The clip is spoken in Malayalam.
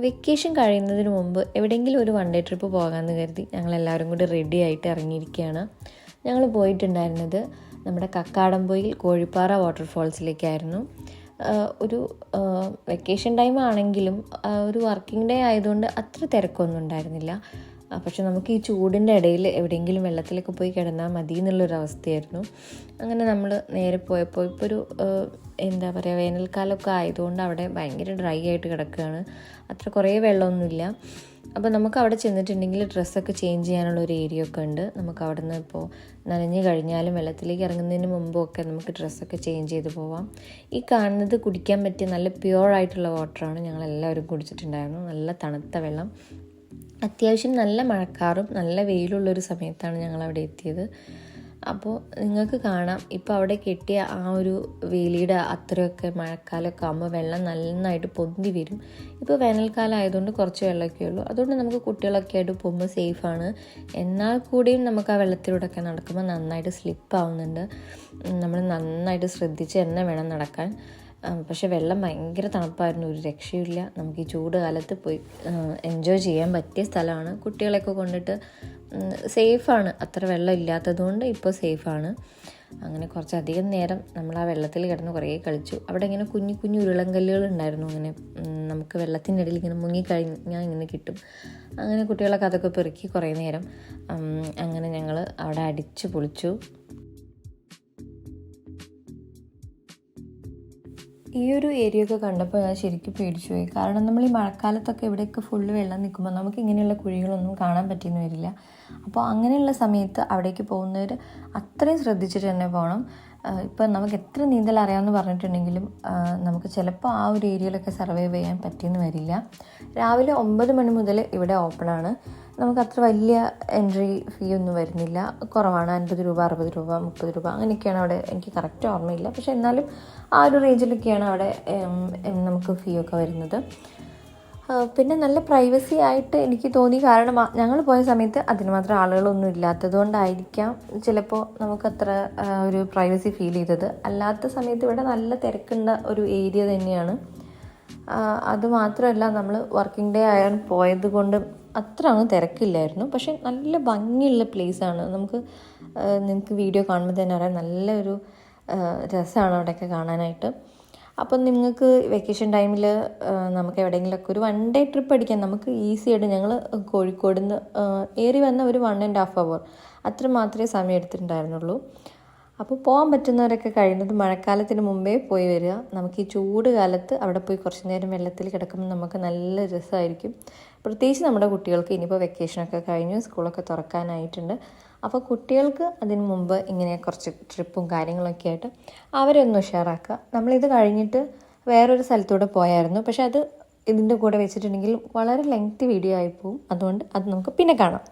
വെക്കേഷൻ കഴിയുന്നതിന് മുമ്പ് എവിടെയെങ്കിലും ഒരു വൺ ഡേ ട്രിപ്പ് പോകാമെന്ന് കരുതി ഞങ്ങളെല്ലാവരും കൂടി റെഡി ആയിട്ട് ഇറങ്ങിയിരിക്കുകയാണ്. ഞങ്ങൾ പോയിട്ടുണ്ടായിരുന്നത് നമ്മുടെ കക്കാടംപൊയിൽ കോഴിപ്പാറ വാട്ടർഫോൾസിലേക്കായിരുന്നു. ഒരു വെക്കേഷൻ ടൈം ആണെങ്കിലും ഒരു വർക്കിംഗ് ഡേ ആയതുകൊണ്ട് അത്ര തിരക്കൊന്നും ഉണ്ടായിരുന്നില്ല. പക്ഷെ നമുക്ക് ഈ ചൂടിൻ്റെ ഇടയിൽ എവിടെയെങ്കിലും വെള്ളത്തിലൊക്കെ പോയി കിടന്നാൽ മതി എന്നുള്ളൊരവസ്ഥയായിരുന്നു. അങ്ങനെ നമ്മൾ നേരെ പോയപ്പോൾ ഇപ്പോൾ ഒരു എന്താ പറയുക, വേനൽക്കാലമൊക്കെ ആയതുകൊണ്ട് അവിടെ ഭയങ്കര ഡ്രൈ ആയിട്ട് കിടക്കുകയാണ്. അത്ര കുറേ വെള്ളമൊന്നുമില്ല. അപ്പോൾ നമുക്ക് അവിടെ ചെന്നിട്ടുണ്ടെങ്കിൽ ഡ്രസ്സൊക്കെ ചേഞ്ച് ചെയ്യാനുള്ള ഒരു ഏരിയ ഒക്കെ ഉണ്ട്. നമുക്ക് അവിടെ നിന്ന് ഇപ്പോൾ നനഞ്ഞു കഴിഞ്ഞാലും വെള്ളത്തിലേക്ക് ഇറങ്ങുന്നതിന് മുമ്പൊക്കെ നമുക്ക് ഡ്രസ്സൊക്കെ ചേഞ്ച് ചെയ്ത് പോവാം. ഈ കാണുന്നത് കുടിക്കാൻ പറ്റിയ നല്ല പ്യുവറായിട്ടുള്ള വാട്ടറാണ്. ഞങ്ങളെല്ലാവരും കുടിച്ചിട്ടുണ്ടായിരുന്നു. നല്ല തണുത്ത വെള്ളം. അത്യാവശ്യം നല്ല മഴക്കാറും നല്ല വെയിലുള്ളൊരു സമയത്താണ് ഞങ്ങളവിടെ എത്തിയത്. അപ്പോൾ നിങ്ങൾക്ക് കാണാം, ഇപ്പോൾ അവിടെ കെട്ടിയ ആ ഒരു വേലിയുടെ അത്രയൊക്കെ മഴക്കാലമൊക്കെ ആകുമ്പോൾ വെള്ളം നന്നായിട്ട് പൊന്തി വരും. ഇപ്പോൾ വേനൽക്കാലം ആയതുകൊണ്ട് കുറച്ച് വെള്ളമൊക്കെ ഉള്ളൂ. അതുകൊണ്ട് നമുക്ക് കുട്ടികളൊക്കെ ആയിട്ട് പോകുമ്പോൾ സേഫാണ്. എന്നാൽ കൂടിയും നമുക്ക് ആ വെള്ളത്തിലൂടെയൊക്കെ നടക്കുമ്പോൾ നന്നായിട്ട് സ്ലിപ്പാവുന്നുണ്ട്. നമ്മൾ നന്നായിട്ട് ശ്രദ്ധിച്ച് തന്നെ വേണം നടക്കാൻ. പക്ഷേ വെള്ളം ഭയങ്കര തണുപ്പായിരുന്നു, ഒരു രക്ഷയില്ല. നമുക്ക് ഈ ചൂട് കാലത്ത് പോയി എൻജോയ് ചെയ്യാൻ പറ്റിയ സ്ഥലമാണ്. കുട്ടികളെയൊക്കെ കൊണ്ടിട്ട് സേഫാണ്. അത്ര വെള്ളം ഇല്ലാത്തതുകൊണ്ട് ഇപ്പോൾ സേഫാണ്. അങ്ങനെ കുറച്ചധികം നേരം നമ്മൾ ആ വെള്ളത്തിൽ കിടന്ന് കുറേ കളിച്ചു. അവിടെ ഇങ്ങനെ കുഞ്ഞു കുഞ്ഞു ഉരുളങ്കല്ലുകൾ ഉണ്ടായിരുന്നു. അങ്ങനെ നമുക്ക് വെള്ളത്തിൻ്റെ ഇടയിൽ ഇങ്ങനെ മുങ്ങിക്കഴിഞ്ഞാൽ ഇങ്ങനെ കിട്ടും. അങ്ങനെ കുട്ടികളൊക്കെ അതൊക്കെ പെറുക്കി കുറേ നേരം അങ്ങനെ ഞങ്ങൾ അവിടെ അടിച്ചു പൊളിച്ചു. ഈ ഒരു ഏരിയ ഒക്കെ കണ്ടപ്പോൾ ഞാൻ ശരിക്കും പേടിച്ചു പോയി. കാരണം നമ്മൾ ഈ മഴക്കാലത്തൊക്കെ ഇവിടെയൊക്കെ ഫുള്ള് വെള്ളം നിൽക്കുമ്പോൾ നമുക്ക് ഇങ്ങനെയുള്ള കുഴികളൊന്നും കാണാൻ പറ്റിയെന്ന് വരില്ല. അപ്പോൾ അങ്ങനെയുള്ള സമയത്ത് അവിടേക്ക് പോകുന്നവർ അത്രയും ശ്രദ്ധിച്ചിട്ട് തന്നെ പോകണം. ഇപ്പം നമുക്ക് എത്ര നീന്തൽ അറിയാമെന്ന് പറഞ്ഞിട്ടുണ്ടെങ്കിലും നമുക്ക് ചിലപ്പോൾ ആ ഒരു ഏരിയയിലൊക്കെ സർവൈവ് ചെയ്യാൻ പറ്റിയെന്ന് വരില്ല. രാവിലെ 9 മണി മുതൽ ഇവിടെ ഓപ്പണാണ്. നമുക്ക് അത്ര വലിയ എൻട്രി ഫീ ഒന്നും വരുന്നില്ല, കുറവാണ്. 50 രൂപ, 60 രൂപ, 30 രൂപ അങ്ങനെയൊക്കെയാണ് അവിടെ. എനിക്ക് കറക്റ്റ് ഓർമ്മയില്ല, പക്ഷെ എന്നാലും ആ ഒരു റേഞ്ചിലൊക്കെയാണ് അവിടെ നമുക്ക് ഫീ ഒക്കെ വരുന്നത്. പിന്നെ നല്ല പ്രൈവസി ആയിട്ട് എനിക്ക് തോന്നി. കാരണം ഞങ്ങൾ പോയ സമയത്ത് അതിന് മാത്രം ആളുകളൊന്നും ഇല്ലാത്തത് കൊണ്ടായിരിക്കാം ചിലപ്പോൾ നമുക്കത്ര ഒരു പ്രൈവസി ഫീൽ ചെയ്തത്. അല്ലാത്ത സമയത്ത് ഇവിടെ നല്ല തിരക്കുള്ള ഒരു ഏരിയ തന്നെയാണ്. അതുമാത്രമല്ല, നമ്മൾ വർക്കിംഗ് ഡേ ആയാണ് പോയത് കൊണ്ട് അത്ര അങ്ങ് തിരക്കില്ലായിരുന്നു. പക്ഷെ നല്ല ഭംഗിയുള്ള പ്ലേസാണ്. നിങ്ങൾക്ക് വീഡിയോ കാണുമ്പോൾ തന്നെ അറിയാം, നല്ലൊരു രസമാണ് അവിടെയൊക്കെ കാണാനായിട്ട്. അപ്പം നിങ്ങൾക്ക് വെക്കേഷൻ ടൈമിൽ നമുക്ക് എവിടെയെങ്കിലുമൊക്കെ ഒരു വൺ ഡേ ട്രിപ്പ് അടിക്കാൻ നമുക്ക് ഈസി ആയിട്ട്, ഞങ്ങൾ കോഴിക്കോട് നിന്ന് ഏറി വന്ന ഒരു 1.5 hour അത്ര മാത്രമേ സമയം എടുത്തിട്ടുണ്ടായിരുന്നുള്ളൂ. അപ്പോൾ പോകാൻ പറ്റുന്നവരൊക്കെ കഴിയുന്നത് മഴക്കാലത്തിന് മുമ്പേ പോയി വരിക. നമുക്ക് ഈ ചൂട് കാലത്ത് അവിടെ പോയി കുറച്ച് നേരം വെള്ളത്തിൽ കിടക്കുമ്പോൾ നമുക്ക് നല്ല രസമായിരിക്കും. പ്രത്യേകിച്ച് നമ്മുടെ കുട്ടികൾക്ക് ഇനിയിപ്പോൾ വെക്കേഷനൊക്കെ കഴിഞ്ഞു, സ്കൂളൊക്കെ തുറക്കാനായിട്ടുണ്ട്. അപ്പോൾ കുട്ടികൾക്ക് അതിന് മുമ്പ് ഇങ്ങനെ കുറച്ച് ട്രിപ്പും കാര്യങ്ങളൊക്കെ ആയിട്ട് അവരെ ഒന്ന് ഉഷാറാക്കുക. നമ്മളിത് കഴിഞ്ഞിട്ട് വേറൊരു സ്ഥലത്തൂടെ പോയായിരുന്നു. പക്ഷെ അത് ഇതിൻ്റെ കൂടെ വെച്ചിട്ടുണ്ടെങ്കിൽ വളരെ ലെങ്തി വീഡിയോ ആയിപ്പോവും. അതുകൊണ്ട് അത് നമുക്ക് പിന്നെ കാണാം.